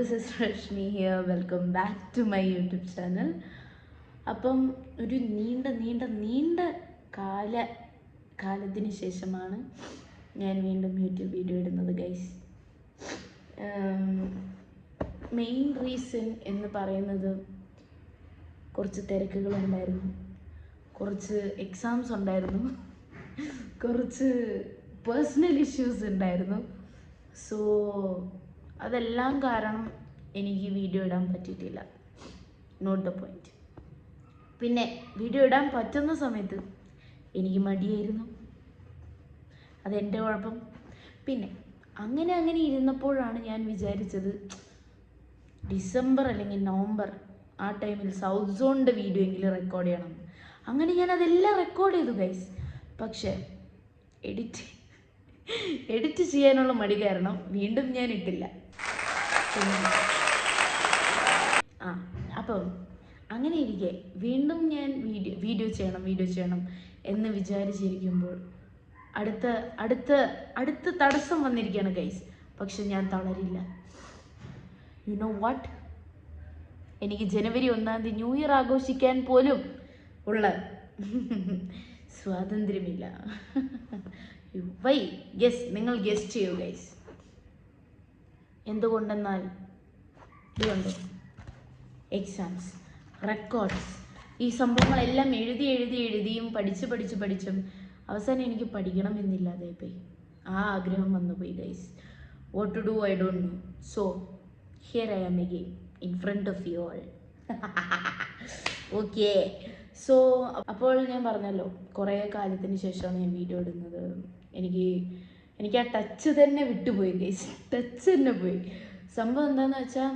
this is Rashmi here. Welcome back to my YouTube channel. അപ്പം ഒരു നീണ്ട കാലത്തിന് ശേഷമാണ് ഞാൻ വീണ്ടും യൂട്യൂബ് വീഡിയോ ഇടുന്നത് ഗൈസ്. മെയിൻ റീസൺ എന്ന് പറയുന്നത് കുറച്ച് തിരക്കുകളുണ്ടായിരുന്നു, കുറച്ച് എക്സാംസ് ഉണ്ടായിരുന്നു, കുറച്ച് പേഴ്സണൽ ഇഷ്യൂസ് ഉണ്ടായിരുന്നു. സോ അതെല്ലാം കാരണം എനിക്ക് വീഡിയോ ഇടാൻ പറ്റിയിട്ടില്ല. Note the point. പിന്നെ വീഡിയോ ഇടാൻ പറ്റുന്ന സമയത്ത് എനിക്ക് മടിയായിരുന്നു, അതെൻ്റെ കുഴപ്പം. പിന്നെ അങ്ങനെ ഇരുന്നപ്പോഴാണ് ഞാൻ വിചാരിച്ചത് ഡിസംബർ അല്ലെങ്കിൽ നവംബർ ആ ടൈമിൽ സൗത്ത് സോണിൻ്റെ വീഡിയോ എങ്കിലും റെക്കോർഡ് ചെയ്യണം. അങ്ങനെ ഞാൻ അതെല്ലാം റെക്കോർഡ് ചെയ്തു ഗൈസ്. പക്ഷേ എഡിറ്റ് ചെയ്യാനുള്ള മടി കാരണം വീണ്ടും ഞാൻ ഇട്ടില്ല. അപ്പം അങ്ങനെ ഇരിക്കെ വീണ്ടും ഞാൻ വീഡിയോ ചെയ്യണം എന്ന് വിചാരിച്ചിരിക്കുമ്പോൾ അടുത്ത തടസ്സം വന്നിരിക്കുകയാണ് ഗൈസ്. പക്ഷെ ഞാൻ തളരില്ല. യു നോ വാട്ട്, എനിക്ക് ജനുവരി 1 ന്യൂ ഇയർ ആഘോഷിക്കാൻ പോലും ഉള്ള സ്വാതന്ത്ര്യമില്ല. വൈ? നിങ്ങൾ ഗസ് ചെയ്യൂ ഗൈസ്. എന്തുകൊണ്ടെന്നാൽ ഇതുകൊണ്ട് എക്സാംസ്, റെക്കോർഡ്സ്, ഈ സംഭവങ്ങളെല്ലാം എഴുതിയും പഠിച്ചും അവസാനം എനിക്ക് പഠിക്കണമെന്നില്ലാതെ പോയി. ആ ആഗ്രഹം വന്നുപോയി guys. What to do I don't know. So here I am again in front of you all. Okay. So അപ്പോൾ ഞാൻ പറഞ്ഞല്ലോ, കുറേ കാലത്തിന് ശേഷമാണ് ഞാൻ വീഡിയോ ഇടുന്നത്. എനിക്ക് ആ ടച്ച് തന്നെ വിട്ടുപോയി ഗൈസ്. ടച്ച് തന്നെ പോയി. സംഭവം എന്താണെന്ന് വെച്ചാൽ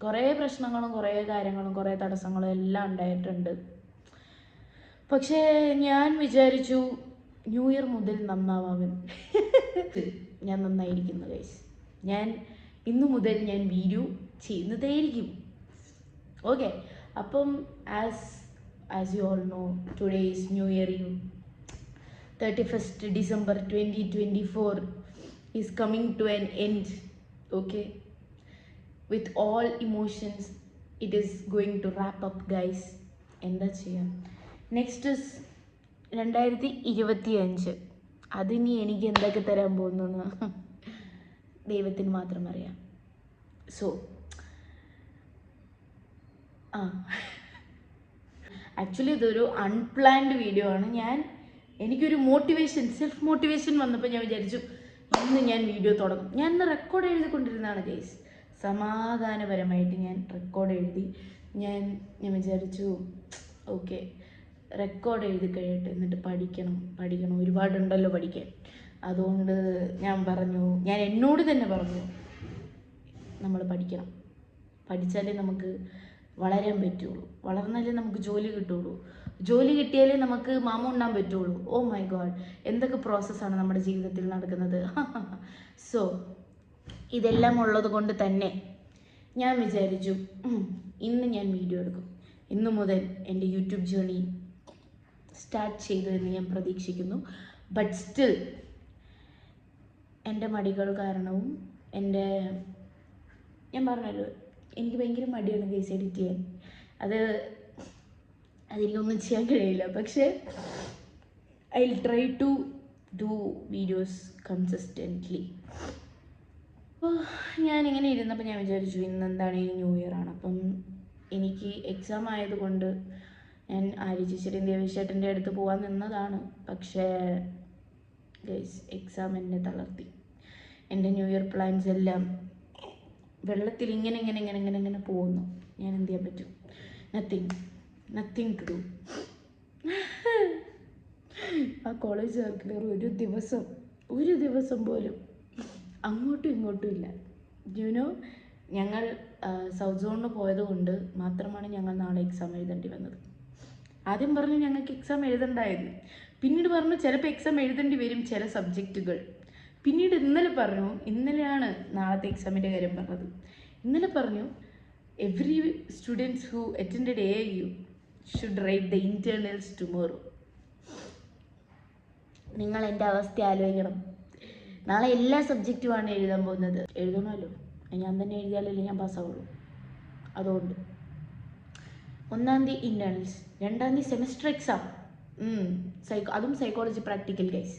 കുറേ പ്രശ്നങ്ങളും കുറേ കാര്യങ്ങളും കുറേ തടസ്സങ്ങളും എല്ലാം ഉണ്ടായിട്ടുണ്ട്. പക്ഷേ ഞാൻ വിചാരിച്ചു ന്യൂ ഇയർ മുതൽ നന്നാവാൻ. ഞാൻ നന്നായിരിക്കുന്നു ഗൈസ്. ഞാൻ ഇന്നു മുതൽ ഞാൻ വീഡിയോ ചെയ്യുന്നതായിരിക്കും. ഓക്കെ. അപ്പം as you all no, today is new year eve. 31st December 2024 is coming to an end. Okay, with all emotions it is going to wrap up guys. എന്താ ചെയ്യാം. Next is 2025. അതിനി എനിക്ക് എന്തൊക്കെ തരാൻ പോകുന്നു ദൈവത്തിന് മാത്രം അറിയാം. സോ ആക്ച്വലി ഇതൊരു അൺപ്ലാൻഡ് വീഡിയോ ആണ്. എനിക്കൊരു സെൽഫ് മോട്ടിവേഷൻ വന്നപ്പോൾ ഞാൻ വിചാരിച്ചു ഇന്ന് ഞാൻ വീഡിയോ തുടങ്ങും. ഞാൻ ഇന്ന് റെക്കോർഡ് എഴുതിക്കൊണ്ടിരുന്നതാണ് ഗൈസ്. സമാധാനപരമായിട്ട് ഞാൻ റെക്കോർഡ് എഴുതി. ഞാൻ വിചാരിച്ചു ഓക്കെ, റെക്കോർഡ് എഴുതി കഴിയട്ടെ, എന്നിട്ട് പഠിക്കണം ഒരുപാടുണ്ടല്ലോ പഠിക്കാൻ. അതുകൊണ്ട് ഞാൻ എന്നോട് തന്നെ പറഞ്ഞു നമ്മൾ പഠിച്ചാലേ നമുക്ക് വളരാൻ പറ്റുള്ളൂ, വളർന്നാലേ നമുക്ക് ജോലി കിട്ടുള്ളൂ, ജോലി കിട്ടിയാലേ നമുക്ക് മാമ ഉണ്ണാൻ പറ്റുള്ളൂ. ഓ മൈ ഗോഡ്, എന്തൊക്കെ പ്രോസസ്സാണ് നമ്മുടെ ജീവിതത്തിൽ നടക്കുന്നത്. സോ ഇതെല്ലാം ഉള്ളത് കൊണ്ട് തന്നെ ഞാൻ വിചാരിച്ചു ഇന്ന് ഞാൻ വീഡിയോ എടുക്കും. ഇന്നു മുതൽ എൻ്റെ യൂട്യൂബ് ജേർണി സ്റ്റാർട്ട് ചെയ്തു എന്ന് ഞാൻ പ്രതീക്ഷിക്കുന്നു. ബട്ട് സ്റ്റിൽ എൻ്റെ മടികൾ കാരണവും ഞാൻ പറഞ്ഞല്ലോ, എനിക്ക് ഭയങ്കര മടിയാണ് ഗൈസ് എഡിറ്റ് ചെയ്യാൻ. അതിലൊന്നും ചെയ്യാൻ കഴിയില്ല. പക്ഷേ I will try to do videos consistently. അപ്പോൾ ഞാനിങ്ങനെ ഇരുന്നപ്പോൾ ഞാൻ വിചാരിച്ചു ഇന്നെന്താണ് ഈ ന്യൂ ഇയർ ആണ്. അപ്പം എനിക്ക് എക്സാം ആയതുകൊണ്ട് ഞാൻ ആര്യ ചേച്ചിയുടെയും ദേവേശേട്ടൻ്റെ അടുത്ത് പോകാൻ നിന്നതാണ്. പക്ഷേ ഗൈസ് എക്സാം എന്നെ തളർത്തി. എൻ്റെ ന്യൂ ഇയർ പ്ലാൻസ് എല്ലാം വെള്ളത്തിൽ ഇങ്ങനെ പോകുന്നു. ഞാൻ എന്ത് ചെയ്യാൻ പറ്റും? Nothing to do. ആ കോളേജ് സർക്കുലർ ഒരു ദിവസം പോലും അങ്ങോട്ടും ഇങ്ങോട്ടും ഇല്ല. യുനോ, ഞങ്ങൾ സൗത്ത് സോണിന് പോയത് കൊണ്ട് മാത്രമാണ് ഞങ്ങൾ നാളെ എക്സാം എഴുതേണ്ടി വന്നത്. ആദ്യം പറഞ്ഞു ഞങ്ങൾക്ക് എക്സാം എഴുതണ്ടായിരുന്നു, പിന്നീട് പറഞ്ഞു ചിലപ്പോൾ എക്സാം എഴുതേണ്ടി വരും ചില സബ്ജക്റ്റുകൾ. പിന്നീട് ഇന്നലെയാണ് നാളത്തെ എക്സാമിൻ്റെ കാര്യം പറഞ്ഞത്. ഇന്നലെ പറഞ്ഞു every students who attended AIU should write the internals tomorrow. നിങ്ങൾ എൻ്റെ അവസ്ഥ ആലോചിക്കണം. നാളെ എല്ലാ സബ്ജക്റ്റുമാണ് എഴുതാൻ പോകുന്നത്. എഴുതണമല്ലോ, ഞാൻ തന്നെ എഴുതിയാലല്ലേ ഞാൻ പാസ്സാവുള്ളൂ. അതുകൊണ്ട് 1-ാം തീയതി ഇൻറ്റേർണൽസ്, 2-ാം തീയതി സെമസ്റ്റർ എക്സാം, അതും സൈക്കോളജി പ്രാക്ടിക്കൽ ഗൈസ്.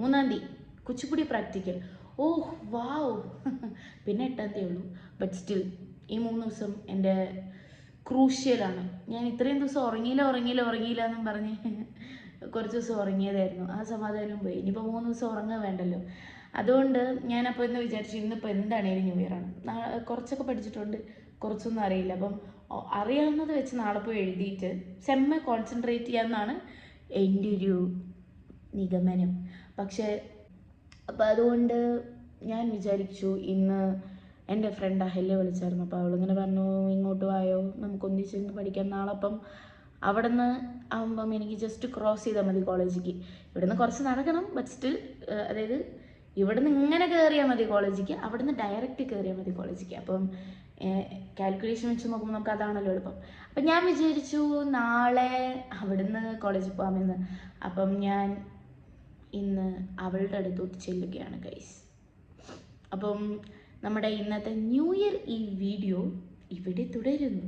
3-ാം തീയതി കുച്ചിപ്പുടി പ്രാക്ടിക്കൽ. ഓഹ് വാവ്. പിന്നെ 8-ാം തീയതി ഉള്ളൂ. ബട്ട് സ്റ്റിൽ ഈ 3 ദിവസം എൻ്റെ ക്രൂഷ്യലാണ്. ഞാൻ ഇത്രയും ദിവസം ഉറങ്ങിയില്ല എന്നും പറഞ്ഞ് കുറച്ച് ദിവസം ഉറങ്ങിയതായിരുന്നു. ആ സമാധാനം പോയി. ഇനിയിപ്പോൾ 3 ദിവസം ഉറങ്ങാൻ വേണ്ടല്ലോ. അതുകൊണ്ട് ഞാനപ്പോൾ ഇന്ന് വിചാരിച്ചു ഇന്നിപ്പോൾ എന്താണേലും ന്യൂ ഇയർ ആണ്. കുറച്ചൊക്കെ പഠിച്ചിട്ടുണ്ട്, കുറച്ചൊന്നും അറിയില്ല. അപ്പം അറിയാവുന്നത് വെച്ച് നാളെ പോയി എഴുതിയിട്ട് സെമ്മെ കോൺസെൻട്രേറ്റ് ചെയ്യാമെന്നാണ് എൻ്റെ ഒരു നിഗമനം. പക്ഷേ അപ്പോൾ അതുകൊണ്ട് ഞാൻ വിചാരിച്ചു ഇന്ന് എൻ്റെ ഫ്രണ്ട് അഹല്യ വിളിച്ചായിരുന്നു. അപ്പോൾ അവളിങ്ങനെ പറഞ്ഞു ഇങ്ങോട്ട് വായോ, നമുക്ക് ഒന്നിച്ചിരുന്ന് പഠിക്കാം നാളെ. അപ്പം അവിടെ നിന്ന് ആകുമ്പം എനിക്ക് ജസ്റ്റ് ക്രോസ് ചെയ്താൽ മതി കോളേജിലേക്ക്. ഇവിടെ നിന്ന് കുറച്ച് നടക്കണം, ബട്ട് സ്റ്റിൽ അതായത് ഇവിടെ നിന്ന് ഇങ്ങനെ കയറിയാൽ മതി കോളേജിലേക്ക്, അവിടെ നിന്ന് ഡയറക്റ്റ് കയറിയാൽ മതി കോളേജിലേക്ക്. അപ്പം കാൽക്കുലേഷൻ വെച്ച് നോക്കുമ്പോൾ നമുക്ക് അതാണല്ലോ എളുപ്പം. അപ്പം ഞാൻ വിചാരിച്ചു നാളെ അവിടുന്ന് കോളേജിൽ പോകാമെന്ന്. അപ്പം ഞാൻ ഇന്ന് അവളുടെ അടുത്തോട്ട് ചെല്ലുകയാണ് ഗൈസ്. അപ്പം നമ്മുടെ ഇന്നത്തെ ന്യൂ ഇയർ ഈ വീഡിയോ ഇവിടെ തുടരുന്നു.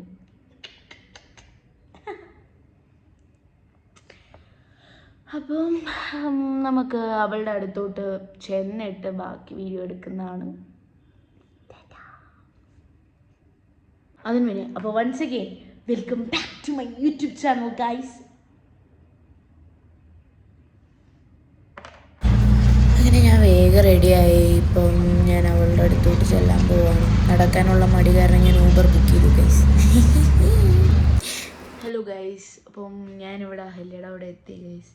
അപ്പം നമുക്ക് അവളുടെ അടുത്തോട്ട് ചെന്നിട്ട് ബാക്കി വീഡിയോ എടുക്കുന്നതാണ്. അതിന് മുന്നേ അപ്പോൾ once again welcome back to my YouTube channel guys. അങ്ങനെ ഞാൻ വേഗം റെഡിയായി. ഇപ്പം ഞാൻ അവളുടെ അടുത്തോട്ട് ചെല്ലാൻ പോവാണ്. നടക്കാനുള്ള മടി കാരണം ഞാൻ ഊബർ ബുക്ക് ചെയ്തു ഗൈസ്. ഹലോ ഗൈസ്, അപ്പം ഞാനിവിടെ അഹല്യയുടെ അവിടെ എത്തി ഗൈസ്.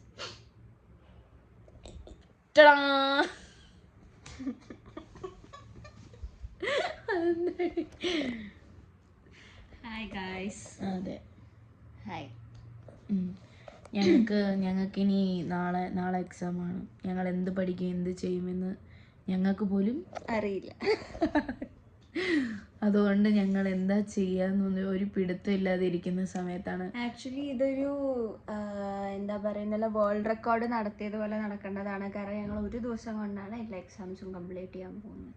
Hi guys. അതെ, ഹായ്. ഞങ്ങൾക്ക് ഇനി നാളെ എക്സാമാണ്. ഞങ്ങൾ എന്ത് പഠിക്കും എന്ത് ചെയ്യുമെന്ന് ഞങ്ങൾക്ക് പോലും അറിയില്ല. അതുകൊണ്ട് ഞങ്ങൾ എന്താ ചെയ്യാന്നൊന്നും ഒരു പിടുത്തം ഇല്ലാതെ ഇരിക്കുന്ന സമയത്താണ്. ആക്ച്വലി ഇതൊരു എന്താ പറയുന്നില്ല, വേൾഡ് റെക്കോർഡ് നടത്തിയതുപോലെ നടക്കേണ്ടതാണ്. കാരണം ഞങ്ങൾ ഒരു ദിവസം കൊണ്ടാണ് എല്ലാ എക്സാംസും കംപ്ലീറ്റ് ചെയ്യാൻ പോകുന്നത്.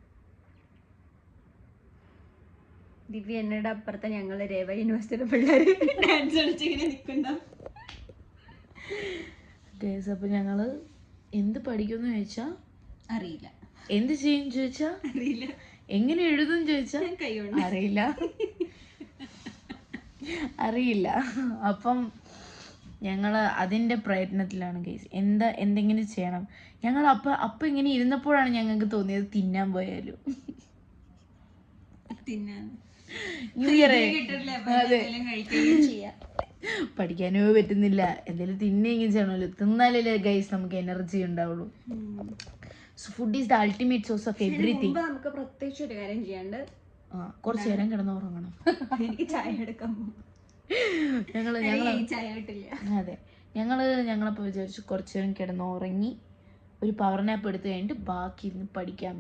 ദിവ്യ എന്നയുടെ അപ്പുറത്തെ ഞങ്ങൾ രേവ യൂണിവേഴ്സിറ്റിയുടെ പിള്ളേർ ഡാൻസ് കളിച്ചിങ്ങനെ നിൽക്കുന്നുണ്ടാവും. അപ്പോൾ ഞങ്ങൾ എന്ത് പഠിക്കുമെന്ന് ചോദിച്ചാൽ അറിയില്ല, എന്ത് ചെയ്യും ചോദിച്ചാൽ അറിയില്ല, എങ്ങനെ എഴുതും ചോദിച്ചാൽ അറിയില്ല. അപ്പം ഞങ്ങൾ അതിൻ്റെ പ്രയത്നത്തിലാണ് ഗൈസ്. എന്തെങ്കിലും ചെയ്യണം. ഞങ്ങൾ അപ്പം ഇങ്ങനെ ഇരുന്നപ്പോഴാണ് ഞങ്ങൾക്ക് തോന്നിയത് തിന്നാൻ പോയാലും ന്യൂ ഇയർ. അതെ, പഠിക്കാനോ പറ്റുന്നില്ല, എന്തെങ്കിലും തിന്നെങ്കിലും ചെയ്യണമല്ലോ. തിന്നാലല്ലേ ഗൈസ് നമുക്ക് എനർജി ഉണ്ടാവുള്ളൂ. So food is the ultimate source of everything. നമുക്ക് പ്രത്യേകിച്ച് ഒരു കാര്യം ചെയ്യാണ്ട് കുറച്ച് നേരം കിടന്നുറങ്ങണം. എനിക്ക് ചായ എടുക്കാൻ ചായ കിട്ടില്ല. അതെ, ഞങ്ങളപ്പോൾ വിചാരിച്ചു കുറച്ച് നേരം കിടന്നുറങ്ങി ഒരു പവർ നാപ്പ് എടുത്ത് കഴിഞ്ഞിട്ട് ബാക്കി ഇരുന്ന് പഠിക്കാം.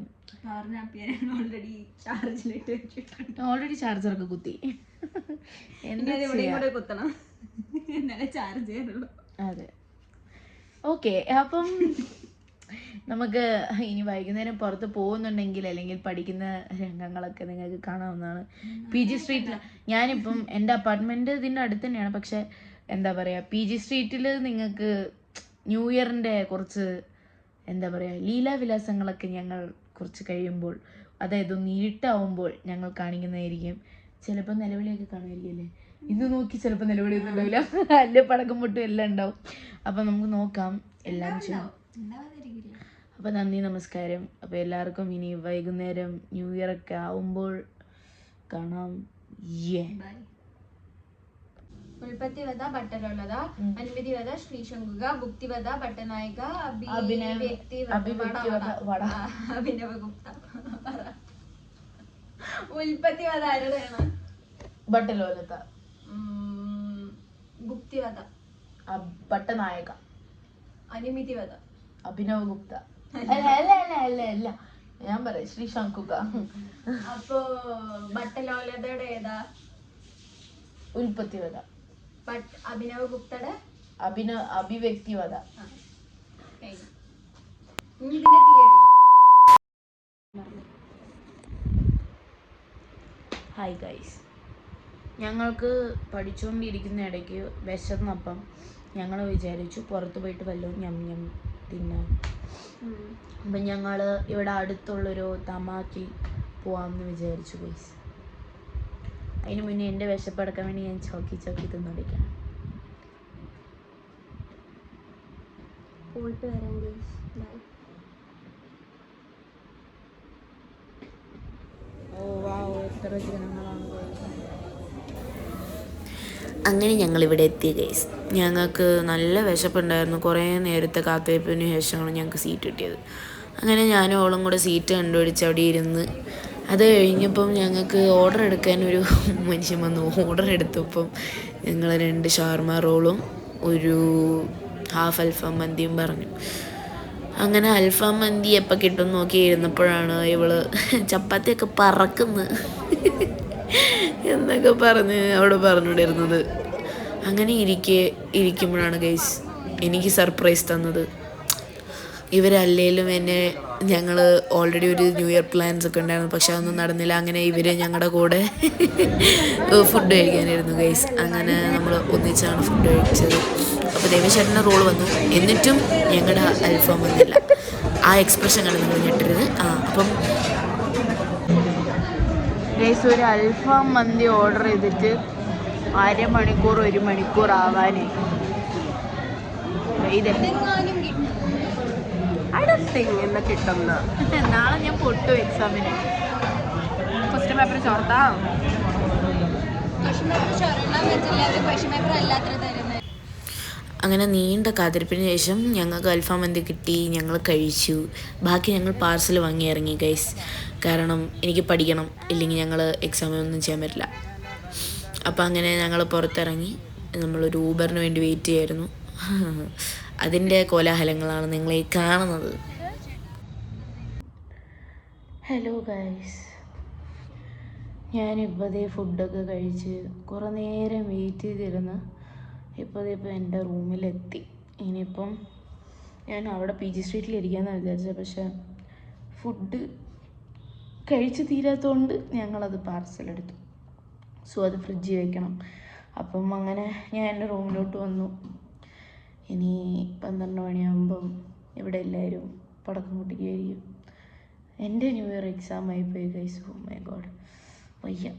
ഓൾറെഡി ചാർജറൊക്കെ കുത്തി. കുത്തണം, എന്നാലേ ചാർജ് ചെയ്യാനുള്ളൂ. അതെ, ഓക്കെ. അപ്പം നമുക്ക് ഇനി വൈകുന്നേരം പുറത്ത് പോകുന്നുണ്ടെങ്കിൽ അല്ലെങ്കിൽ പഠിക്കുന്ന രംഗങ്ങളൊക്കെ നിങ്ങൾക്ക് കാണാവുന്നതാണ്. PG സ്ട്രീറ്റിൽ ഞാനിപ്പം എൻ്റെ അപ്പാർട്ട്മെൻറ്റ് ഇതിൻ്റെ അടുത്ത് തന്നെയാണ്. പക്ഷെ എന്താ പറയുക, PG സ്ട്രീറ്റിൽ നിങ്ങൾക്ക് ന്യൂ ഇയറിൻ്റെ കുറച്ച് എന്താ പറയുക ലീലാവിലാസങ്ങളൊക്കെ ഞങ്ങൾ കുറച്ച് കഴിയുമ്പോൾ, അതായത് ഒന്ന് ഇരുട്ടാവുമ്പോൾ ഞങ്ങൾ കാണിക്കുന്നതായിരിക്കും. ചിലപ്പോൾ നിലവിളിയൊക്കെ കാണുമായിരിക്കും അല്ലേ. ഇന്ന് നോക്കി ചിലപ്പോൾ നിലവിളിയൊന്നും ഉണ്ടാവില്ല, അല്ല പടക്കം പൊട്ടും എല്ലാം ഉണ്ടാവും. അപ്പം നമുക്ക് നോക്കാം, എല്ലാം ചെയ്യാം. അപ്പോൾ നന്ദി, നമസ്കാരം. അപ്പോൾ എല്ലാവർക്കും ഇനി വൈകുന്നേരം ന്യൂ ഇയർ ഒക്കെ ആവുമ്പോൾ കാണാം. ಉಲ್ಪತ್ತಿವದ ಬಟ್ಟಲೊಳದ ಅನ್ವಿಧಿವದ ಶ್ರೀಶಂಗುಗ ಭುಕ್ತಿವದ ಬಟ್ಟನಾಯಕ അഭിനവ ഗുപ്ത. ഉൽപ്പത്തിവത ആരുടെയാണ്? ബട്ടലോലത. ഗുപ്തിവത ബട്ടനായക. അനുമിതിവത അഭിനവ ഗുപ്ത. അല്ല ഞാൻ പറയാം ശ്രീശങ്കുക. അപ്പോ ബട്ടലോലതയുടെ ഏതാ? ഉൽപ്പത്തിവത. അഭിനവ ഗുപ്തയുടെ അഭിവ്യക്തിവത. ഹായ് ഗൈസ്, ഞങ്ങൾക്ക് പഠിച്ചുകൊണ്ടിരിക്കുന്ന ഇടയ്ക്ക് വിശന്നപ്പം ഞങ്ങൾ വിചാരിച്ചു പുറത്ത് പോയിട്ട് വല്ലതും ഞം തിന്നാൻ. അപ്പം ഞങ്ങൾ ഇവിടെ അടുത്തുള്ളൊരു തമാക്കിൽ പോവാമെന്ന് വിചാരിച്ചു ഗൈസ്. അതിന് മുന്നേ എൻ്റെ വിശപ്പടക്കാൻ വേണ്ടി ഞാൻ ചോക്കി തിന്നോടിക്കണം. പോയിട്ട് വരാം ഗൈസ്. ബൈ. എത്ര ജനങ്ങളാണ്. അങ്ങനെ ഞങ്ങളിവിടെ എത്തി ഗൈസ്. ഞങ്ങൾക്ക് നല്ല വിശപ്പുണ്ടായിരുന്നു. കുറേ നേരത്തെ കാത്തിരിപ്പിന് ശേഷമാണ് ഞങ്ങൾക്ക് സീറ്റ് കിട്ടിയത്. അങ്ങനെ ഞാനും അവളും കൂടെ സീറ്റ് കണ്ടുപിടിച്ച് അവിടെ ഇരുന്ന് അത് കഴിഞ്ഞപ്പം ഞങ്ങൾക്ക് ഓർഡർ എടുക്കാനൊരു മനുഷ്യൻ വന്നു. ഓർഡർ എടുത്തപ്പം ഞങ്ങൾ 2 ഷവർമ റോളും ഒരു ഹാഫ് അൽഫാം മന്തിയും പറഞ്ഞു. അങ്ങനെ അൽഫാം മന്തി എപ്പോൾ കിട്ടും നോക്കി ഇരുന്നപ്പോഴാണ് ഇവള് ചപ്പാത്തിയൊക്കെ പറക്കുന്നു എന്നൊക്കെ പറഞ്ഞ് അവിടെ പറഞ്ഞുകൊണ്ടിരുന്നത്. അങ്ങനെ ഇരിക്കുമ്പോഴാണ് ഗൈസ് എനിക്ക് സർപ്രൈസ് തന്നത്. ഇവരല്ലേലും എന്നെ ഞങ്ങൾ ഓൾറെഡി ഒരു ന്യൂ ഇയർ പ്ലാൻസ് ഒക്കെ ഉണ്ടായിരുന്നു, പക്ഷെ അതൊന്നും നടന്നില്ല. അങ്ങനെ ഇവർ ഞങ്ങളുടെ കൂടെ ഫുഡ് കഴിക്കാനായിരുന്നു ഗൈസ്. അങ്ങനെ നമ്മൾ ഒന്നിച്ചാണ് ഫുഡ് കഴിച്ചത്. അപ്പോൾ ദേവേശേട്ടൻ്റെ റോൾ വന്നു, എന്നിട്ടും ഞങ്ങളുടെ അൽഫാം വന്നില്ല. ആ എക്സ്പ്രഷൻ കണ്ട് നിങ്ങൾ ഞെട്ടരുത്. അപ്പം ഗൈസ്, ഒരു അൽഫാം മന്തി ഓർഡർ ചെയ്തിട്ട് 1 മണിക്കൂർ ആവാനേ. എന്ന് കിട്ടുന്ന നാളെ ഞാൻ പൊട്ടു എക്സാമിന്. ക്വസ്റ്റ്യൻ പേപ്പർ ചോർത്താ. ക്വസ്റ്റ്യൻ പേപ്പർ ചോർത്താൻ പറ്റില്ല, ക്വസ്റ്റ്യൻ പേപ്പർ അല്ലാത്ര തരുന്നത്. അങ്ങനെ നീണ്ട കാത്തിരിപ്പിന് ശേഷം ഞങ്ങൾക്ക് അൽഫാം മന്തി കിട്ടി. ഞങ്ങൾ കഴിച്ചു. ബാക്കി ഞങ്ങൾ പാർസൽ വാങ്ങി ഇറങ്ങി ഗൈസ്. കാരണം എനിക്ക് പഠിക്കണം, ഇല്ലെങ്കിൽ ഞങ്ങൾ എക്സാമിനൊന്നും ചെയ്യാൻ പറ്റില്ല. അപ്പോൾ അങ്ങനെ ഞങ്ങൾ പുറത്തിറങ്ങി നമ്മളൊരു ഊബറിന് വേണ്ടി വെയിറ്റ് ചെയ്യായിരുന്നു. അതിൻ്റെ കോലാഹലങ്ങളാണ് നിങ്ങളീ കാണുന്നത്. ഹലോ ഗൈസ്, ഞാനിപ്പോൾ ഫുഡൊക്കെ കഴിച്ച് കുറേ നേരം വെയിറ്റ് ചെയ്തിരുന്ന് ഇപ്പോൾ എൻ്റെ റൂമിലെത്തി. ഇനിയിപ്പം ഞാൻ അവിടെ PG സ്ട്രീറ്റിൽ ഇരിക്കാമെന്നാണ് വിചാരിച്ചത്, പക്ഷേ ഫുഡ് കഴിച്ച് തീരാത്തതുകൊണ്ട് ഞങ്ങളത് പാർസലെടുത്തു. സോ അത് ഫ്രിഡ്ജിൽ വെക്കണം. അപ്പം അങ്ങനെ ഞാൻ എൻ്റെ റൂമിലോട്ട് വന്നു. ഇനി 12 മണിയാകുമ്പം ഇവിടെ എല്ലാവരും പടക്കം പൊട്ടിക്കുകയായിരിക്കും. എൻ്റെ ന്യൂ ഇയർ എക്സാം ആയിപ്പോയി ഗൈസ്. ഓ മൈ ഗോഡ്, വയ്യ.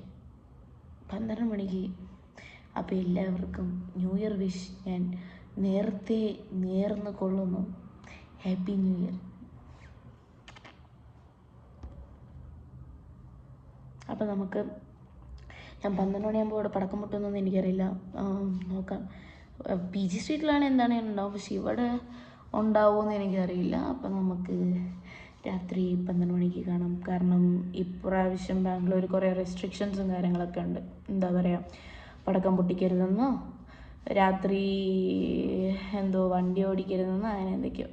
12 മണിക്ക്. അപ്പോൾ എല്ലാവർക്കും ന്യൂ ഇയർ വിഷ് ഞാൻ നേരത്തെ നേർന്ന് കൊള്ളുന്നു. Happy new year. അപ്പോൾ നമുക്ക് ഞാൻ 12 മണിയാകുമ്പോൾ ഇവിടെ പടക്കം പൊട്ടുന്നൊന്നും എനിക്കറിയില്ല, നോക്കാം. PG സ്ട്രീറ്റിലാണ് എന്താണെങ്കിലും ഉണ്ടാവും, പക്ഷെ ഇവിടെ ഉണ്ടാവുമെന്ന് എനിക്കറിയില്ല. അപ്പം നമുക്ക് രാത്രി 12 മണിക്ക് കാണാം. കാരണം ഇപ്രാവശ്യം ബാംഗ്ലൂർ കുറേ റെസ്ട്രിക്ഷൻസും കാര്യങ്ങളൊക്കെ ഉണ്ട്. എന്താ പറയുക, പടക്കം പൊട്ടിക്കരുതെന്നോ രാത്രി എന്തോ വണ്ടി ഓടിക്കരുതെന്നോ അങ്ങനെ എന്തൊക്കെയോ.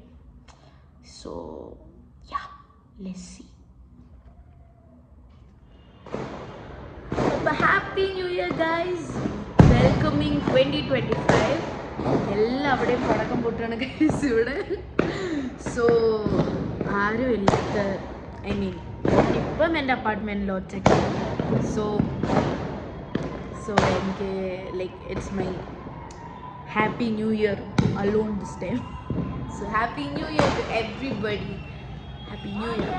So ya, let's see. അപ്പോൾ happy new year guys, welcoming 2025. എല്ലാവിടെയും പടക്കം പൊട്ടാണ് ഗൈസ് ഇവിടെ. സോ ആരും ഇല്ലാത്ത, ഐ മീൻ ഇപ്പം എൻ്റെ അപ്പാർട്ട്മെൻറ്റിൽ ഒറ്റയ്ക്ക്. സോ എനിക്ക് like it's my happy new year alone this time. So happy new year to everybody. Happy new year.